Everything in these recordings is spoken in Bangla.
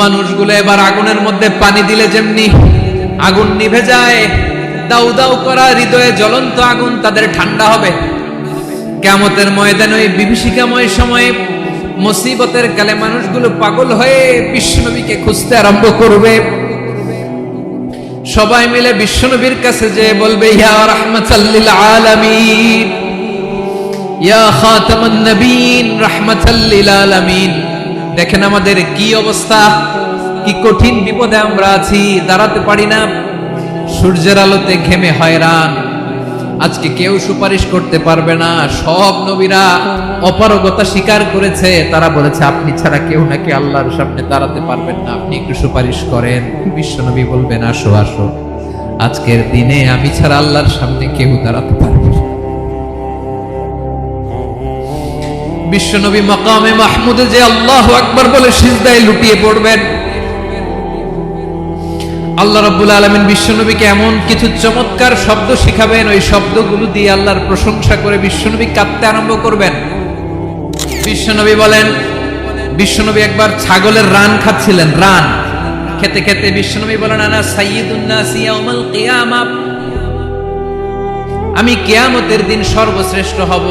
মানুষগুলো এবার আগুনের মধ্যে পানি দিলে যেমনি আগুন নিভে যায়, দাউ দাউ করা হৃদয়ে জ্বলন্ত আগুন তাদের ঠান্ডা হবে। কিয়ামতের ময়দানে ওই বিভীষিকাময় সময়ে মুসিবতের কালে মানুষগুলো পাগল হয়ে বিশ্বনবীকে খুঁজতে আরম্ভ করবে। সবাই মিলে বিশ্বনবীর কাছে যেয়ে বলবে, ইয়া রাহমাতাল লিল আলামিন, ইয়া খাতামান নবীন, রাহমাতাল লিল আলামিন। দেখেন আমাদের কি অবস্থা, কি কঠিন বিপদে আমরা আছি, দাঁড়াতে পারি না, সূর্যের আলোতে ঘেমে হয়রান। আজকে কেউ সুপারিশ করতে পারবে না। সব নবীরা অপারগতা স্বীকার করেছে, তারা বলেছে আপনি ছাড়া কেউ নাকি আল্লাহর সামনে দাঁড়াতে পারবেন না, আপনি একটু সুপারিশ করেন। বিশ্বনবী বলবেন, আসো আসো, আজকের দিনে আমি ছাড়া আল্লাহর সামনে কেউ দাঁড়াতে পারবে না। বিশ্বনবী মাকামে মাহমুদে যে আল্লাহু আকবার বলে সিজদায় লুটিয়ে পড়বেন। আল্লাহ রাব্বুল আলামিন বিশ্বনবীকে এমন কিছু চমৎকার শব্দ শিখাবেন, ওই শব্দগুলো দিয়ে আল্লাহর প্রশংসা করে বিশ্বনবী কাঁদতে আরম্ভ করবেন। বিশ্বনবী বলেন, বিশ্বনবী একবার ছাগলের রান খাচ্ছিলেন। রান খেতে খেতে বিশ্বনবী বলেন, আনা সাইয়্যিদুন নাস ইয়াউমাল কিয়ামা, আমি কিয়ামতের দিন সর্বশ্রেষ্ঠ হব,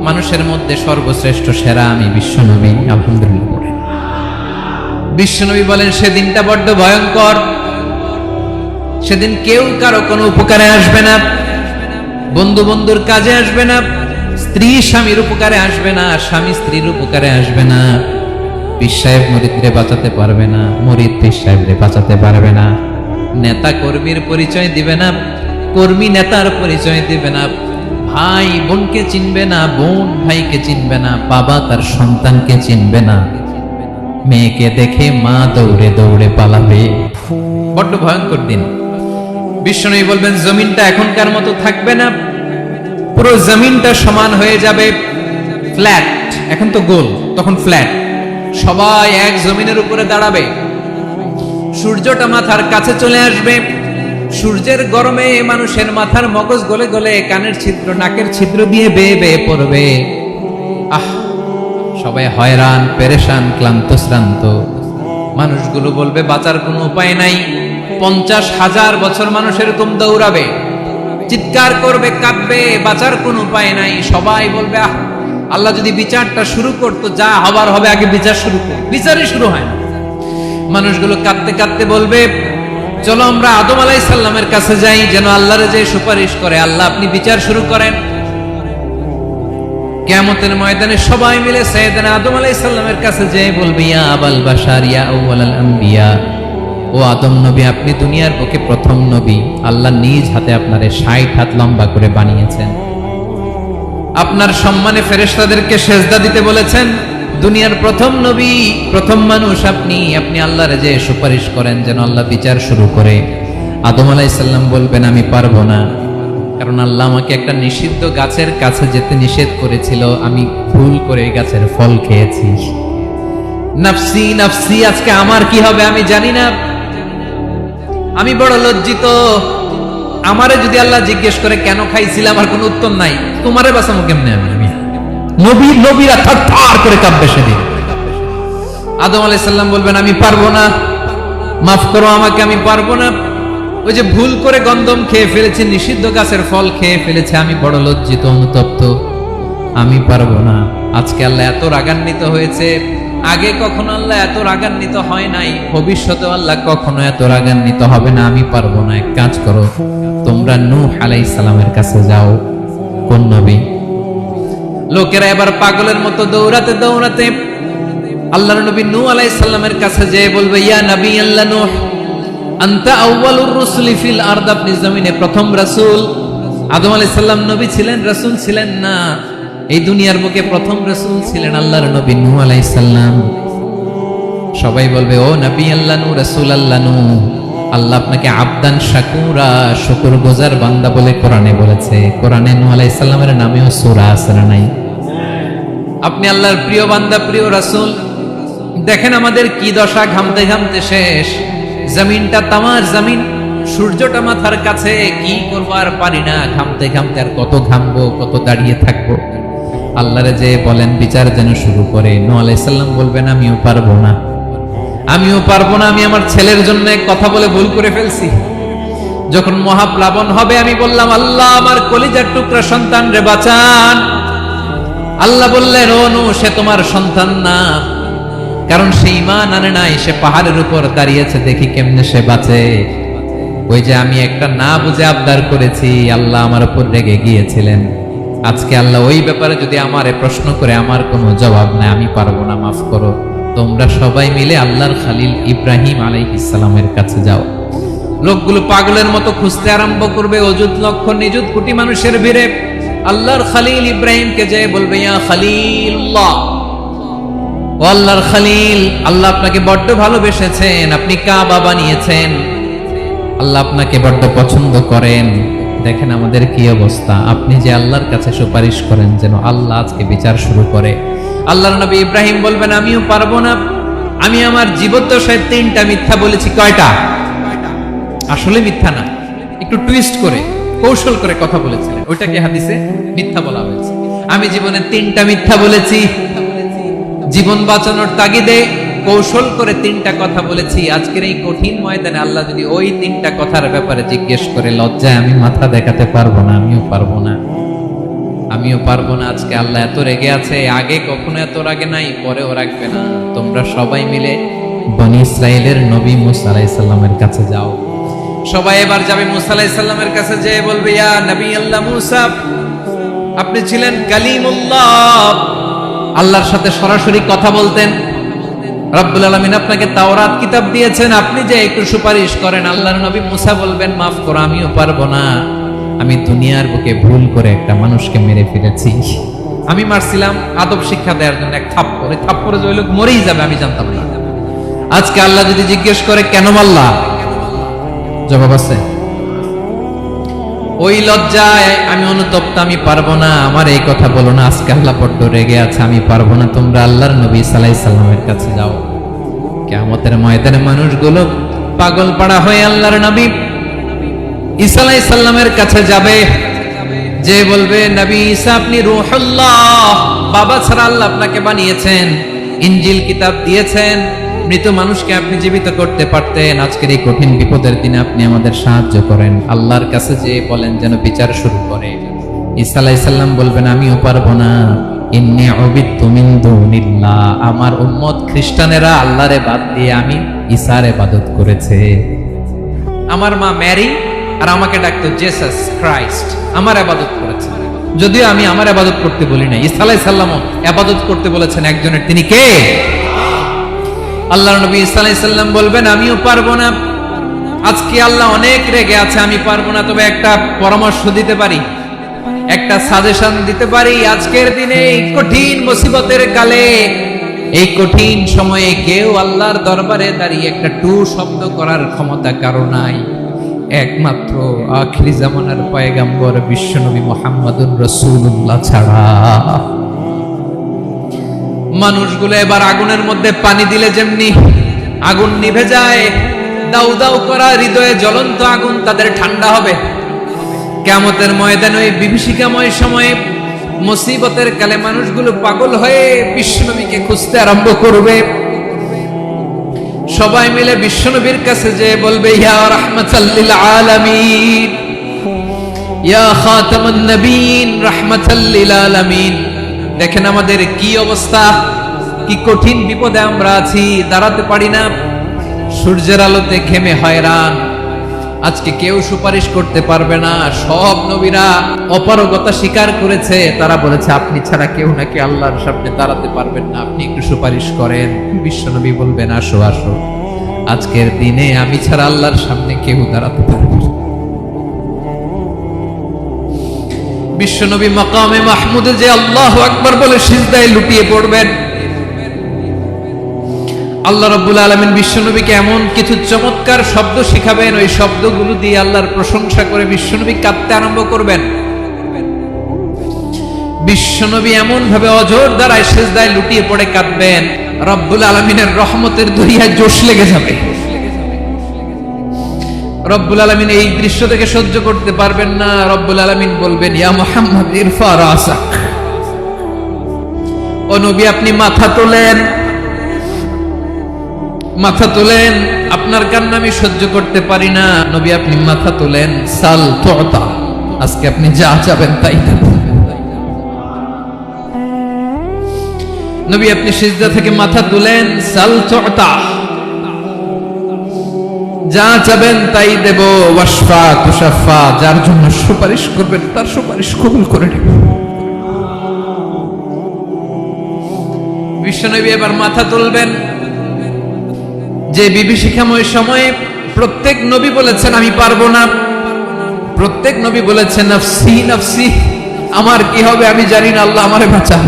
মানুষের মধ্যে সর্বশ্রেষ্ঠ সেরা আমি বিশ্বনবী। আলহামদুলিল্লাহ। বিশ্বনবী বলেন, সেদিনটা বড্ড ভয়ঙ্কর, সেদিন কেউ কারো কোনো উপকারে আসবে না, বন্ধু বন্ধুর কাজে আসবে না, স্ত্রী স্বামীর উপকারে আসবে না, স্বামী স্ত্রীর উপকারে আসবে না, পীর সাহেব মুরিদরে বাঁচাতে পারবে না, মুরিদ পীর সাহেবরে বাঁচাতে পারবে না, নেতা কর্মীর পরিচয় দিবে না, কর্মী নেতার পরিচয় দিবে না, ভাই বোনকে চিনবে না, বোন ভাইকে চিনবে না, বাবা তার সন্তানকে চিনবে না, মেয়েকে দেখে মা দৌড়ে দৌড়ে পালাবে। বড্ড ভয়ঙ্কর দিন। বিশ্বনবী বলবেন, জমিনটা এখনকার মতো থাকবে না, পুরো জমিনটা সমান হয়ে যাবে, ফ্ল্যাট। এখন তো গোল, তখন ফ্ল্যাট। সবাই এক জমিনের উপরে দাঁড়াবে, সূর্যটা মাথার কাছে চলে আসবে, সূর্যের গরমে মানুষের মাথার মগজ গলে গলে কানের ছিদ্র নাকের ছিদ্র দিয়ে বেয়ে বেয়ে পড়বে। আহ, সবাই হয়রান, পেরেশান, ক্লান্ত শ্রান্ত। মানুষগুলো বলবে বাঁচার কোনো উপায় নাই। 50,000 বছর মানুষ এরকম দৌড়াবে, চিৎকার করবে, কাঁদবে, বাঁচার কোনো উপায় নাই। সবাই বলবে, আহ, আল্লাহ যদি বিচারটা শুরু করতো, যা হবার হবে, আগে বিচার শুরু করো। বিচারই শুরু হয় না। মানুষগুলো কাঁদতে কাঁদতে বলবে, চলো আমরা আদম আলাইহিস সালামের কাছে যাই, যেন আল্লাহরে যে সুপারিশ করে, আল্লাহ আপনি বিচার শুরু করেন। কিয়ামতের ময়দানে সবাই মিলে সাইয়েদনা আদম আলাইহিস সালামের কাছে যেয়ে বলবে, ইয়া আবাল বাশার, ইয়া আউয়ালাল আম্বিয়া, ও আদম নবী, আপনি দুনিয়ার বুকে প্রথম নবী। আল্লাহ নিজ হাতে আপনারে 60 হাত লম্বা করে বানিয়েছেন, আপনার সম্মানে ফেরেশতাদেরকে সেজদা দিতে বলেছেন। দুনিয়ার প্রথম নবী, প্রথম মানুষ আপনি, আপনি আল্লাহরে যে সুপারিশ করেন যেন আল্লাহ বিচার শুরু করে। আদম আলাইহিস সালাম বলবেন, আমি পারবো না, কারণ আল্লাহ আমাকে একটা নিষিদ্ধ গাছের কাছে যেতে নিষেধ করেছিল, আমি ভুল করে এই গাছের ফল খেয়েছি। নাফসি নাফসি, আজকে আমার কি হবে আমি জানি না, আমি বড় লজ্জিত। আমারে যদি আল্লাহ জিজ্ঞেস করে কেন খাইছিলাম, আমার কোনো উত্তর নাই, তোমারে বাঁচাবো কেমনে আমি? নবীরা থারথার করে কাঁপবে সেদিন। আদম আলাইহিস সালাম বলবেন, আমি পারবো না, মাফ করো আমাকে, আমি পারবো না। ওই যে ভুল করে গন্ধম খেয়ে ফেলেছি, নিষিদ্ধ গাছের ফল খেয়ে ফেলেছে, আমি বড় লজ্জিত, অনুতপ্ত, আমি পারবো না। আজকে আল্লাহ এত রাগান্বিত হয়েছে, আগে কখনো আল্লাহ এত রাগান্বিত হয় নাই, ভবিষ্যতে আল্লাহ কখনো এত রাগান্বিত হবে না, আমি পারবো না। এক কাজ করো, তোমরা নূহ আলাইহিস সালামের কাছে যাও। কোন নবী? লোকেরা এবার পাগলের মতো দৌড়াতে দৌড়াতে আল্লাহর নবী নূহ আলাইহিস সালামের কাছে যেয়ে বলবে, ইয়া নবী আল্লাহ নূহ, আনতা আউয়ালুর রুসুলি ফিল আরদ, আপনি জমিনে প্রথম রাসূল। আদম আলাইহিস সালাম নবী ছিলেন, রাসূল ছিলেন না, এই দুনিয়ার বুকে প্রথম রাসূল ছিলেন আল্লাহর নবী নূহ আলাইহিস সালাম। সবাই বলবে, ও নবী আল্লাহ নূহ, রাসূল আল্লাহ নূহ, আল্লাহ আপনাকে আবদান শাকুরা, শুকরগুজার বান্দা বলে কোরআনে বলেছে। কোরআনে নূহ আলাইহিস সালামের নামেও সূরা আছে না নাই? আপনি আল্লাহর প্রিয় বান্দা, প্রিয় রাসূল। দেখেন আমাদের কি দশা, ঘামতে ঘামতে শেষ, জমিনটা তামার জমিন, সূর্যটা মাথার কাছে, কি করবো আর পারি না, ঘামতে ঘামতে আর কত ঘামবো, কত দাঁড়িয়ে থাকবো। আল্লাহরে যে বলেন বিচার যেন শুরু করে। নূহ আলাইহিস সালাম বলবেন, আমিও পারবো না, আমিও পারবো না, আমি আমার ছেলের জন্য কথা বলে ভুল করে ফেলছি। যখন মহাপ্লাবন হবে আমি বললাম, আল্লাহ আমার কলিজার টুকরা সন্তান রে বাঁচান। আল্লাহ বললেন, ও নূহ, সে তোমার সন্তান না, কারণ সে ঈমান আনে নাই, সে পাহাড়ের উপর দাঁড়িয়েছে, দেখি কেমনে সে বাঁচে। ওই যে আমি একটা না বুঝে আবদার করেছি, আল্লাহ আমার উপর রেগে গিয়েছিলেন। আজকে আল্লাহ ওই ব্যাপারে যদি আমারে প্রশ্ন করে, আমার কোনো জবাব নাই, আমি পারবো না, মাফ করো। তোমরা সবাই মিলে আল্লাহর খালিল ইব্রাহিম আলাইহিস সালামের কাছে যাও। লোকগুলো পাগলের মতো খুঁজতে আরম্ভ করবে, অযুত লক্ষ নিযুত কোটি মানুষের ভিড়ে আল্লাহর খালিল ইব্রাহিমকে যে বলবে, ইয়া খালিলুল্লাহ, ও আল্লাহর খালিল, আল্লাহ আপনাকে বড্ড ভালোবেসেছেন, আপনি কাবা বানিয়েছেন, আল্লাহ আপনাকে বড্ড পছন্দ করেন। দেখেন আমাদের কি অবস্থা। আপনি যে আল্লাহর কাছে সুপারিশ করেন যেন আল্লাহ আজকে বিচার শুরু করে। আল্লাহর নবী ইব্রাহিম বলবেন, আমিও পারবো না, আমি আমার জীবদ্দশায় 3টা মিথ্যা বলেছি। কয়টা? আসলে মিথ্যা না, একটু টুইস্ট করে কৌশল করে কথা বলেছিলেন, ওইটাকে হাদিসে মিথ্যা বলা হয়েছে। আমি জীবনে 3টা মিথ্যা বলেছি, জীবন বাঁচানোর তাগিদে কৌশল করে 3টা কথা বলেছি। আজকের এই কঠিন ময়দানে আল্লাহ যদি ওই 3টা কথার ব্যাপারে জিজ্ঞেস করে, লজ্জায় আমি মাথা দেখাতে পারবো না, আমিও পারবো না, আমিও পারবো না। আজকে আল্লাহ এত রেগে আছে, আগে কখনো এত রাগে নাই, পরেও রাখবে না। তোমরা সবাই মিলে বনি ইসরাইলের নবী মুসা আলাইহিস সালামের কাছে যাও। সবাই এবার যাবে মুসা আলাইহিস সালামের কাছে, যেয়ে বলবে, ইয়া নবী আল্লাহ মুসা, আপনি ছিলেন কালিমুল্লাহ, আল্লাহর সাথে সরাসরি কথা বলতেন। রব্বুল আলামিন আপনাকে তাওরাত কিতাব দিয়েছেন, আপনি যে একটু সুপারিশ করেন। আল্লাহর নবী মুসা বলবেন, মাফ করো, আমিও পারবো না, আমি দুনিয়ার বুকে ভুল করে একটা মানুষকে মেরে ফেলেছি। আমি মারছিলাম আদব শিক্ষা দেওয়ার জন্য, এক থাপ্পড়ে, থাপ্পড়ে যে ওই লোক মরেই যাবে আমি জানতাম না। আজকে আল্লাহ যদি জিজ্ঞেস করে কেন মারলা, জবাব আছে? ওই লজ্জায় আমি অনুতপ্ত, আমি পারবো না, আমার এই কথা বলো না। আজকে আল্লাহ বড্ড রেগে আছে, আমি পারবো না। তোমরা আল্লাহর নবী ঈসা আলাইহিস সালামের কাছে যাও। কিয়ামতের ময়দানে মানুষগুলো পাগল পাড়া হয়ে আল্লাহর নবী ঈসা আলাইহিস সালামের কাছে যাবে, যে বলবে, নবী ঈসা আপনি রূহুল্লাহ, বাবা ছাড়া আল্লাহ আপনাকে বানিয়েছেন, ইনজিল কিতাব দিয়েছেন, মৃত মানুষকে আপনি জীবিত করতে পারতেন। আজকের এই কঠিন বিপদের দিনে আপনি আমাদের সাহায্য করেন। আল্লাহর কাছে যে বলেন যেন বিচার শুরু করে। ঈসা আলাইহিস সালাম বলবেন, আমিও পারবো না, ইন্নী উবিদতু মিন দুনিল্লাহ, আমার উম্মত খ্রিস্টানেরা আল্লাহরে বাদ দিয়ে আমি ঈসার ইবাদত করেছে। আমার মা ম্যারি আর আমাকে ডাকতো জেসাস ক্রাইস্ট, আমার ইবাদত করেছে, যদিও আমি আমার ইবাদত করতে বলি না। ঈসা আলাইহিস সালামও ইবাদত করতে বলেছেন একজনের, তিনি কে? আল্লাহর নবী ঈসা আলাইহিস সালাম বলবেন, আমিও পারবো না, আজকে আল্লাহ অনেক রেগে আছে, আমি পারবো না। তবে একটা পরামর্শ দিতে পারি, একটা সাজেশন দিতে পারি। আজকের দিনে এই কঠিন মুসিবতের কালে, এই কঠিন সময়ে কেউ আল্লাহর দরবারে দাঁড়িয়ে একটা টু শব্দ করার ক্ষমতা কারো নাই, একমাত্র আখিরি জামানার পয়গম্বর বিশ্বনবী মুহাম্মদুর রাসূলুল্লাহ ছাড়া। মানুষগুলো এবার আগুনের মধ্যে পানি দিলে যেমনি আগুন নিভে যায়, দাউ দাউ করা হৃদয়ে জ্বলন্ত আগুন তাদের ঠান্ডা হবে। কিয়ামতের ময়দানে ওই বিভীষিকাময় সময়ে, মুসিবতের কালে মানুষগুলো পাগল হয়ে বিশ্বনবীকে খুঁজতে আরম্ভ করবে। সবাই মিলে বিশ্বনবীর কাছে যে বলবে, ইয়া রাহমাতাল লিল আলামিন, ইয়া খাতামুন নবিয়্যিন, রাহমাতাল লিল আলামিন। দেখেন আমাদের কি অবস্থা, কি কঠিন বিপদে আমরা আছি, দাঁড়াতে পারি না, সূর্যের আলোতে ঘেমে হয়রান। আজকে কেউ সুপারিশ করতে পারবে না। সব নবীরা অপারগতা স্বীকার করেছে, তারা বলেছে আপনি ছাড়া কেউ নাকি আল্লাহর সামনে দাঁড়াতে পারবেন না, আপনি একটু সুপারিশ করেন। বিশ্বনবী বলবেন, আসো আসো, আজকের দিনে আমি ছাড়া আল্লাহর সামনে কেউ দাঁড়াতে পারবে না। বিশ্বনবী মাকামে মাহমুদে যে আল্লাহু আকবার বলে সিজদায় লুটিয়ে পড়বেন। আল্লাহ রাব্বুল আলামিন বিশ্বনবীকে এমন কিছু চমৎকার শব্দ শিখাবেন, ওই শব্দগুলো দিয়ে আল্লাহর প্রশংসা করে বিশ্বনবী কাঁদতে আরম্ভ করবেন। বিশ্বনবী এমন ভাবে অজর দ্বারায় সিজদায় লুটিয়ে পড়ে কাঁদবেন, রব্বুল আলামিনের রহমতের দরিয়ায় জোশ লেগে যাবে। রব্বুল আলামিন এই দৃশ্য থেকে সহ্য করতে পারবেন না। রব্বুল আলামিন বলবেন, ইয়া মুহাম্মদ ইরফা রাসাক, ও নবী আপনি মাথা তোলেন। মাথা তোলেন, আপনার কান্না আমি সহ্য করতে পারি না। নবী আপনি মাথা তোলেন, সাল তুতা, আজকে আপনি যা চাবেন তাই দেব। নবী আপনি সিজদা থেকে মাথা তুলেন, সাল তুতা, যা চাবেন তাই দেব। ওয়াশফা তুশাফা, যার জন্য সুপারিশ করবেন তার সুপারিশ কবুল করে নেব। বিশ্বনবী এবার মাথা তুলবেন। যে বিভীষিকাময় সময়ে প্রত্যেক নবী বলেছেন আমি পারবো না, প্রত্যেক নবী বলেছেন নফসি নফসি, আমার কি হবে আমি জানি না, আল্লাহ আমারে বাঁচাও।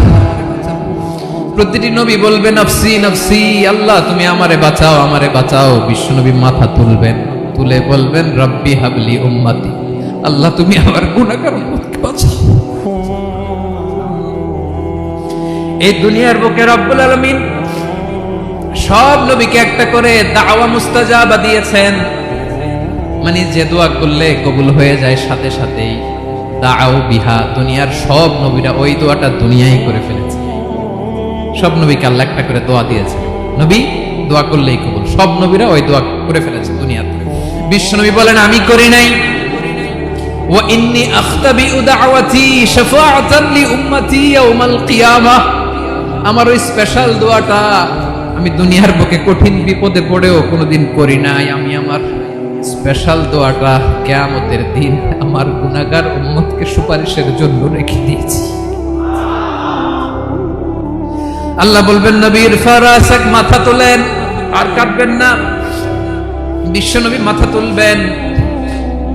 প্রতিটি নবী বলবে নফসি নফসি, আল্লাহ তুমি আমারে বাঁচাও আমারে বাঁচাও। বিশ্বনবী মাথা তুলবেন, তুলে বলবেন রব্বি হাবলি উম্মতি, আল্লাহ তুমি আমার গুনাহগার উম্মতকে বাঁচাও। এই দুনিয়ার বুকে রব্বুল আলামিন সব নবীকে একটা করে দাওয়া মুস্তাজাবা দিয়েছেন, মানে যে দোয়া করলে কবুল হয়ে যায় সাথে সাথেই। দাও বিহা, দুনিয়ার সব নবীরা ওই দোয়াটা দুনিয়ায় করে ফেলেছে। সব নবীকে আল্লাহ একটা করে দোয়া দিয়েছে, নবী দোয়া করলেই কবুল। সব নবীরা ওই দোয়া করে ফেলেছে দুনিয়াতে। বিশ্বনবী বলেন আমি করি নাই। ওয়া ইন্নী আখতাবিউ দাওয়াতি শাফাআতান লি উম্মতি ইয়াউমাল কিয়ামাহ, আমার ওই স্পেশাল দোয়াটা আমি দুনিয়ার বুকে কঠিন বিপদে পড়েও কোনোদিন করি নাই। আমি আমার স্পেশাল দোয়াটা কিয়ামতের দিন আমার গুনাহগার উম্মতকে সুপারিশের জন্য রেখে দিয়েছি। আল্লাহ বলবেন নবীর ফারাসাক, মাথা তোলেন, আর কাটবেন না। বিশ্বনবী মাথা তুলবেন,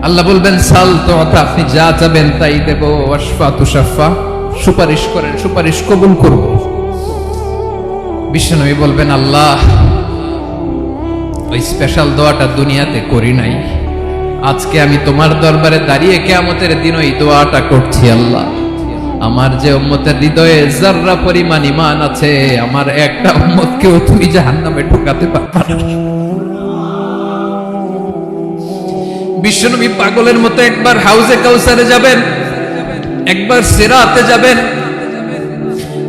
আল্লাহ বলবেন সাল তুতা, আপনি যা চাবেন তাই দেব। ওয়াশফা তুশাফা, সুপারিশ করেন সুপারিশ কবুল করব। বিশ্বনবী বলবেন আল্লাহ ওই স্পেশাল দোয়াটা দুনিয়াতে করি নাই, আজকে আমি তোমার দরবারে দাঁড়িয়ে কিয়ামতের দিন ওই দোয়াটা করছি। আল্লাহ আমার যে উম্মতের হৃদয়ে যাররা পরিমাণ ঈমান আছে, আমার একটা উম্মতকেও তুমি জাহান্নামে ঢোকাতে পারবা না। বিশ্বনবী পাগলের মতো একবার হাউজে কাউসারে যাবেন, একবার সিরাতে যাবেন,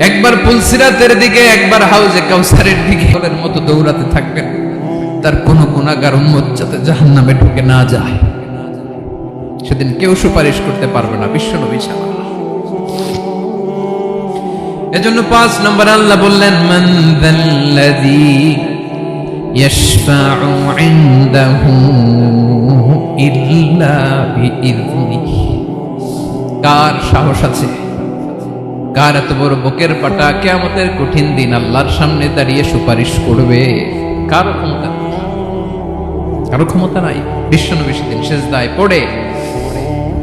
একবার পুলসিরাতের দিকে, একবার হাউজে কাউসারের দিকে পাগলের মতো দৌড়াতে থাকবেন, তার কোন গুনাহগার উম্মত যাতে জাহান্নামে ঢুকে না যায়। সেদিন কেউ সুপারিশ করতে পারবে না বিশ্বনবী ছাড়া। এজন্য 5 নম্বর আল্লাহ বললেন মান যাল্লাযী ইয়াশফাউ ইনদাহু ইল্লা বিইযনিহি, কার সাহস আছে, কার এত বড় বুকের পাটা কিয়ামতের কঠিন দিন আল্লাহর সামনে দাঁড়িয়ে সুপারিশ করবে? কার ক্ষমতা? কারো ক্ষমতা নাই। বিশ্বনবী সেদিন সিজদায় পড়ে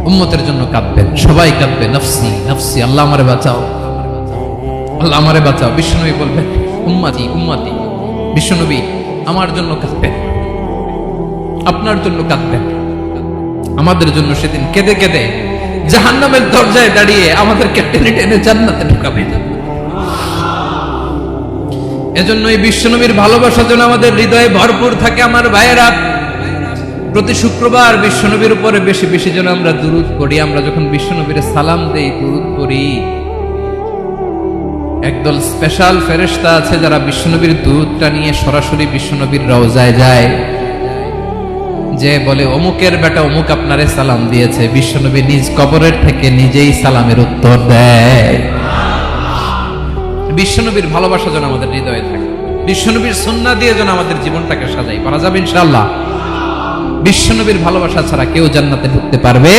উম্মতের জন্য কাঁদবেন, সবাই কাঁদবে নফসি নফসি, আল্লাহ আমারে বাঁচাও আল্লাহ আমারে বাঁচাও। বিশ্বনবী বলবেন উম্মতি উম্মতি, বিশ্বনবী আমার জন্য কাঁদবেন, আপনার জন্য কাঁদবেন, আমাদের জন্য সেদিন কেঁদে কেঁদে জাহান্নামের দরজায় দাঁড়িয়ে আমাদেরকে টেনে টেনে জান্নাতে ঢুকাবেন। এজন্য এই বিশ্বনবীর ভালোবাসা যেন আমাদের হৃদয়ে ভরপুর থাকে। আমার ভাইয়েরা, প্রতি শুক্রবার বিশ্বনবীর উপরে বেশি বেশি যেন আমরা দুরূদ পড়ি। আমরা যখন বিশ্বনবীর সালাম দেই, দুরূদ পড়ি, একদল স্পেশাল ফেরেশতা আছে যারা বিশ্বনবীর দুরূদটা নিয়ে সরাসরি বিশ্বনবীর রওজায় যায়, যে বলে অমুকের বেটা অমুক আপনারে সালাম দিয়েছে। বিশ্বনবী নিজ কবরের থেকে নিজেই সালামের উত্তর দেয়। বিশ্বনবীর ভালোবাসা যেন আমাদের হৃদয়ে থাকে, বিশ্বনবীর সুন্নাহ দিয়ে যেন আমাদের জীবনটাকে সাজাই, পারা যাবে ইনশাআল্লাহ। বিশ্বনবীর ভালোবাসা ছাড়া কেউ জান্নাতে ঢুকতে পারবে